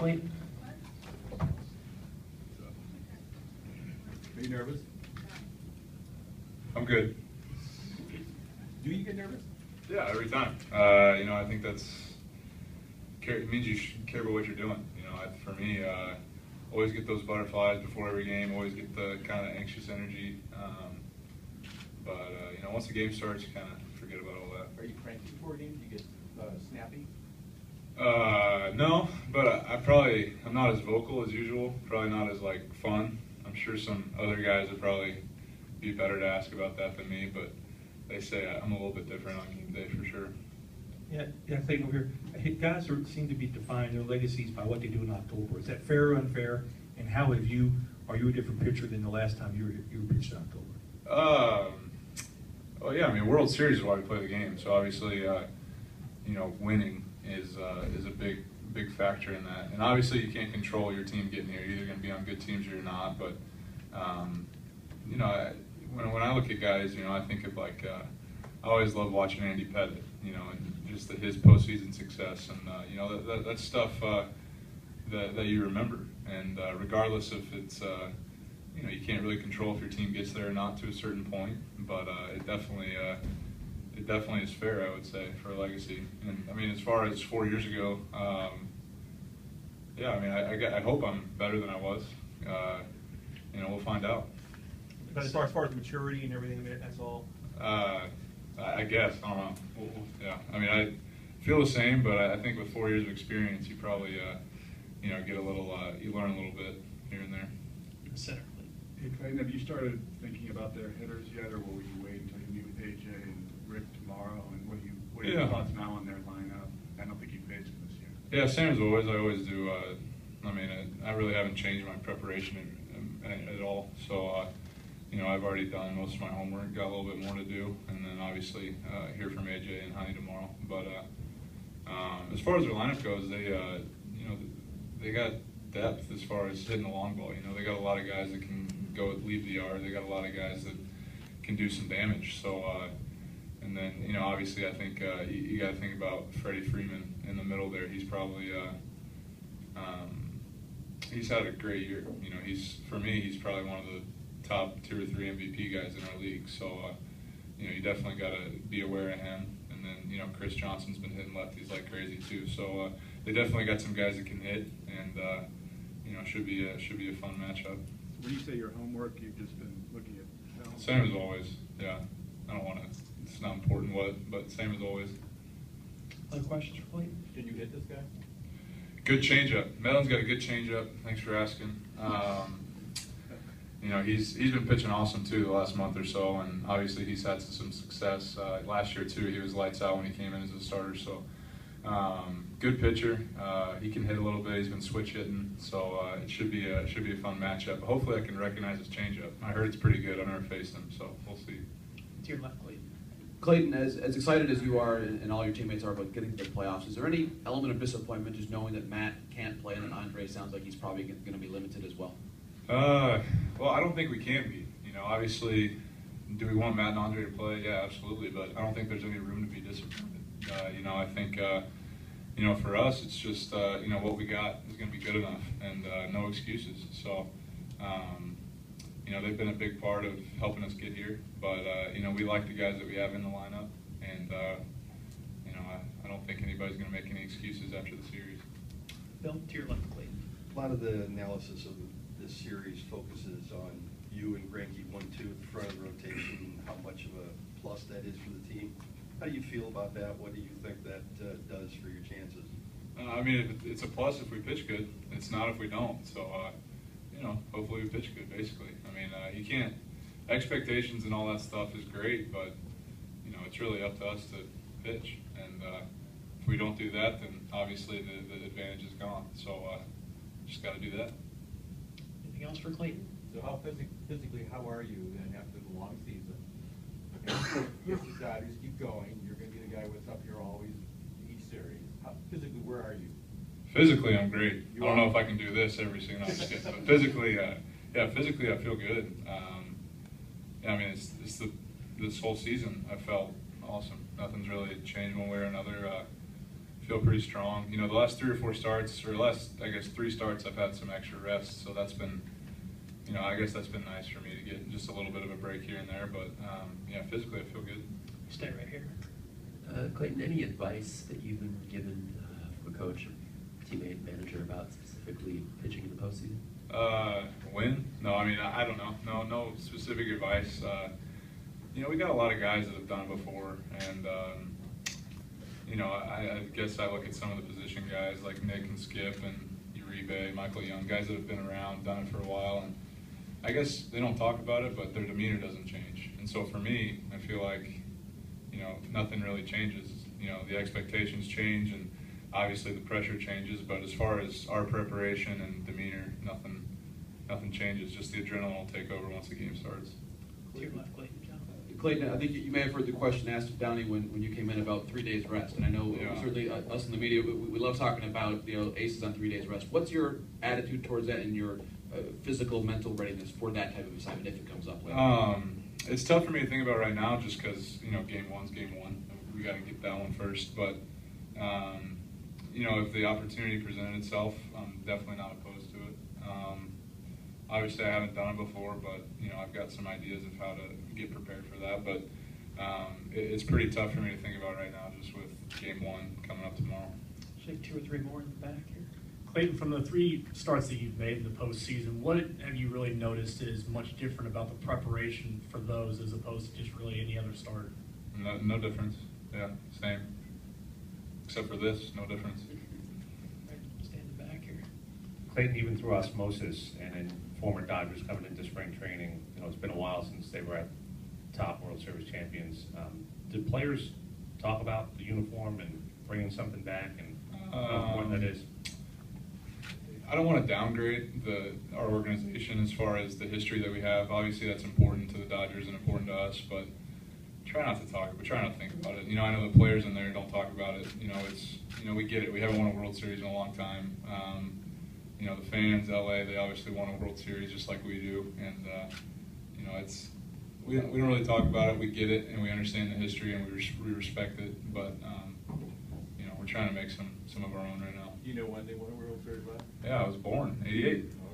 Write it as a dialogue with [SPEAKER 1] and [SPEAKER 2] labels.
[SPEAKER 1] Clayton?
[SPEAKER 2] Are you nervous?
[SPEAKER 3] I'm good.
[SPEAKER 2] Do you get nervous?
[SPEAKER 3] Yeah, every time. I think it means you should care about what you're doing. For me, always get those butterflies before every game. Always get the kind of anxious energy. But once the game starts, you kind of forget about all that.
[SPEAKER 2] Are you cranky before games? Do you get snappy?
[SPEAKER 3] No, but I'm not as vocal as usual. Probably not as fun. I'm sure some other guys would probably be better to ask about that than me, but they say I'm a little bit different on game day for sure.
[SPEAKER 1] Yeah, Clayton over here. Guys seem to be defining their legacies by what they do in October. Is that fair or unfair? And how are you a different pitcher than the last time you were pitched in October?
[SPEAKER 3] Well, yeah, World Series is why we play the game. So obviously, winning is a big factor in that. And obviously, you can't control your team getting here. You're either going to be on good teams or you're not. But when I look at guys, I think of I always love watching Andy Pettit. And just his postseason success, and that's stuff that you remember. And regardless if it's you can't really control if your team gets there or not to a certain point, but it definitely is fair, I would say, for a legacy. And as far as 4 years ago, I hope I'm better than I was. We'll find out.
[SPEAKER 2] But as far as maturity and everything, that's all.
[SPEAKER 3] I guess, I don't know. Yeah, I feel the same, but I think with 4 years of experience, you probably, get a little, you learn a little bit here and there.
[SPEAKER 1] Center.
[SPEAKER 4] Hey, Clayton, have you started thinking about their hitters yet, or will you wait until you meet with AJ and Rick tomorrow? And what are your thoughts now on their lineup? I don't think you faced them this year.
[SPEAKER 3] Yeah, same as always. I always do. I really haven't changed my preparation at all. So, I've already done most of my homework, got a little bit more to do, and then obviously hear from AJ and Honey tomorrow. But as far as their lineup goes, they got depth as far as hitting the long ball. They got a lot of guys that can leave the yard. They got a lot of guys that can do some damage. So, and then obviously I think you got to think about Freddie Freeman in the middle there. He's probably he's had a great year. For me, he's probably one of the top 2 or 3 MVP guys in our league. So, you definitely got to be aware of him. And then, Chris Johnson's been hitting lefties like crazy too. So they definitely got some guys that can hit, and should be a fun matchup.
[SPEAKER 4] When you say your homework, you've just been looking at film?
[SPEAKER 3] Same as always. Yeah, I don't want to. It's not important but same as always.
[SPEAKER 1] Other questions for Clayton?
[SPEAKER 2] Can you hit this guy?
[SPEAKER 3] Good changeup. Mellon's got a good changeup. Thanks for asking. He's been pitching awesome too the last month or so, and obviously he's had some success. Last year too, he was lights out when he came in as a starter. So good pitcher. He can hit a little bit. He's been switch hitting, so it should be a fun matchup. Hopefully, I can recognize his changeup. I heard it's pretty good. I've never faced him, so we'll see.
[SPEAKER 1] To your left, Clayton.
[SPEAKER 5] Clayton, as excited as you are and all your teammates are about getting to the playoffs, is there any element of disappointment just knowing that Matt can't play and that Andre sounds like he's probably going to be limited as well?
[SPEAKER 3] Well, I don't think we can be. Obviously, do we want Matt and Andre to play? Yeah, absolutely, but I don't think there's any room to be disappointed. I think, for us, it's just, what we got is going to be good enough, and no excuses. So, they've been a big part of helping us get here, but, we like the guys that we have in the lineup, and, I don't think anybody's going to make any excuses after the series.
[SPEAKER 1] Bill, to your left, Clayton.
[SPEAKER 6] A lot of the analysis of this series focuses on you and Greinke 1-2 at the front of the rotation, how much of a plus that is for the team. How do you feel about that? What do you think that does for your chances?
[SPEAKER 3] It's a plus if we pitch good. It's not if we don't. So, hopefully we pitch good, basically. You can't, expectations and all that stuff is great, but, it's really up to us to pitch. And if we don't do that, then obviously the advantage is gone. So, just got to do that.
[SPEAKER 1] Anything else for Clayton?
[SPEAKER 2] So how physically, how are you then after the long season? If the Dodgers keep going, you're going to be the guy what's up here always each series. Physically, where are you?
[SPEAKER 3] Physically, I'm great. I don't know if I can do this every single night, but physically, physically I feel good. This whole season I felt awesome. Nothing's really changed one way or another. feel pretty strong. You know, the last 3 or 4 starts, or last, I guess, 3 starts, I've had some extra rest, so that's been, you know, I guess that's been nice for me to get just a little bit of a break here and there. But yeah, physically I feel good.
[SPEAKER 1] Stay right here.
[SPEAKER 7] Clayton, any advice that you've been given from a coach, teammate, manager about specifically pitching in the postseason?
[SPEAKER 3] When? No, I mean, I don't know. No specific advice. You know, we got a lot of guys that have done it before, and you know, I guess I look at some of the position guys like Nick and Skip and Uribe, Michael Young, guys that have been around, done it for a while, and I guess they don't talk about it, but their demeanor doesn't change. And so for me, I feel like, you know, nothing really changes. You know, the expectations change, and obviously the pressure changes, but as far as our preparation and demeanor, nothing changes. Just the adrenaline will take over once the game starts.
[SPEAKER 1] To your left, Clayton.
[SPEAKER 5] Clayton, I think you may have heard the question asked of Downey when you came in about 3 days rest, and I know certainly us in the media, we love talking about, you know, aces on 3 days rest. What's your attitude towards that and your physical, mental readiness for that type of assignment if it comes up later?
[SPEAKER 3] It's tough for me to think about right now just because, you know, game one's game one. We got to get that one first. But, you know, if the opportunity presented itself, I'm definitely not opposed to it. Obviously, I haven't done it before, but, you know, I've got some ideas of how to get prepared for that. But it's pretty tough for me to think about right now just with game one coming up tomorrow.
[SPEAKER 1] Shake 2 or 3 more in the back here.
[SPEAKER 8] Clayton, from the 3 starts that you've made in the postseason, what have you really noticed is much different about the preparation for those as opposed to just really any other start?
[SPEAKER 3] No difference. Yeah, same. Except for this, no difference.
[SPEAKER 1] Right, stay in the back here.
[SPEAKER 9] Clayton, even through osmosis and in former Dodgers coming into spring training, you know, it's been a while since they were at top World Series champions. Did players talk about the uniform and bringing something back and how important that is?
[SPEAKER 3] I don't want to downgrade our organization as far as the history that we have. Obviously, that's important to the Dodgers and important to us, but try not to talk. We try not to think about it. You know, I know the players in there don't talk about it. You know, we get it. We haven't won a World Series in a long time. You know, the fans, LA, they obviously won a World Series just like we do, and you know, we don't really talk about it. We get it, and we understand the history, and we respect it. But you know, we're trying to make some of our own right now.
[SPEAKER 2] You know when they won a World Series last?
[SPEAKER 3] Yeah, I was born '88.
[SPEAKER 2] Oh,